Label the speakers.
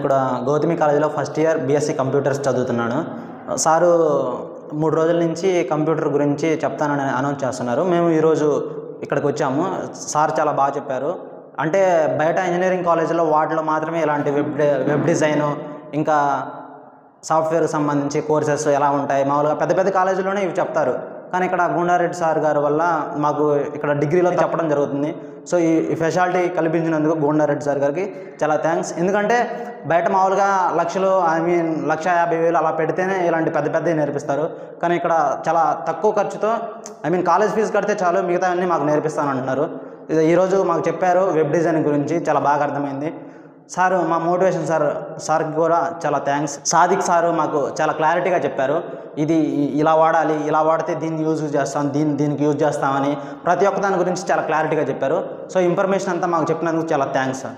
Speaker 1: ఇక్కడ గౌతమి కాలేజీలో first year BSc computers చదువుతున్నాను. సారు 3 రోజుల నుంచి కంప్యూటర్ గురించి చెప్తానని అనౌన్స్ చేస్తున్నారు. మేము ఈరోజు ఇక్కడికి వచ్చాము. సార్ చాలా బాగా చెప్పారు. అంటే బయట ఇంజనీరింగ్ కాలేజీలో వాటిలో మాత్రమే ఇలాంటి వెబ్ డిజైను, ఇంకా సాఫ్ట్వేర్కి సంబంధించి కోర్సెస్ ఎలా ఉంటాయి, మామూలుగా పెద్ద పెద్ద కాలేజీలోనే ఇవి చెప్తారు. కానీ ఇక్కడ గుండారెడ్డి సార్ గారి వల్ల మాకు ఇక్కడ డిగ్రీలో చెప్పడం జరుగుతుంది. సో ఈ ఫెసిలిటీ కల్పించినందుకు గుండారెడ్డి సార్ గారికి చాలా థ్యాంక్స్. ఎందుకంటే బయట మామూలుగా లక్షలు, 1,50,000 అలా పెడితేనే ఇలాంటి పెద్ద పెద్దవి నేర్పిస్తారు. కానీ ఇక్కడ చాలా తక్కువ ఖర్చుతో కాలేజ్ ఫీజు కడితే చాలు, మిగతా అన్నీ మాకు నేర్పిస్తానంటున్నారు. ఈరోజు మాకు చెప్పారు వెబ్ డిజైన్ గురించి, చాలా బాగా అర్థమైంది. సారు మా మోటివేషన్ సార్కి కూడా చాలా థ్యాంక్స్. సాదిక్ సారు మాకు చాలా క్లారిటీగా చెప్పారు. ఇది ఇలా వాడాలి, ఇలా వాడితే దీన్ని యూజ్ చేస్తాం, దీనికి యూజ్ చేస్తామని ప్రతి ఒక్క దాని గురించి చాలా క్లారిటీగా చెప్పారు. సో ఇన్ఫర్మేషన్ అంతా మాకు చెప్పినందుకు చాలా థ్యాంక్స్ సార్.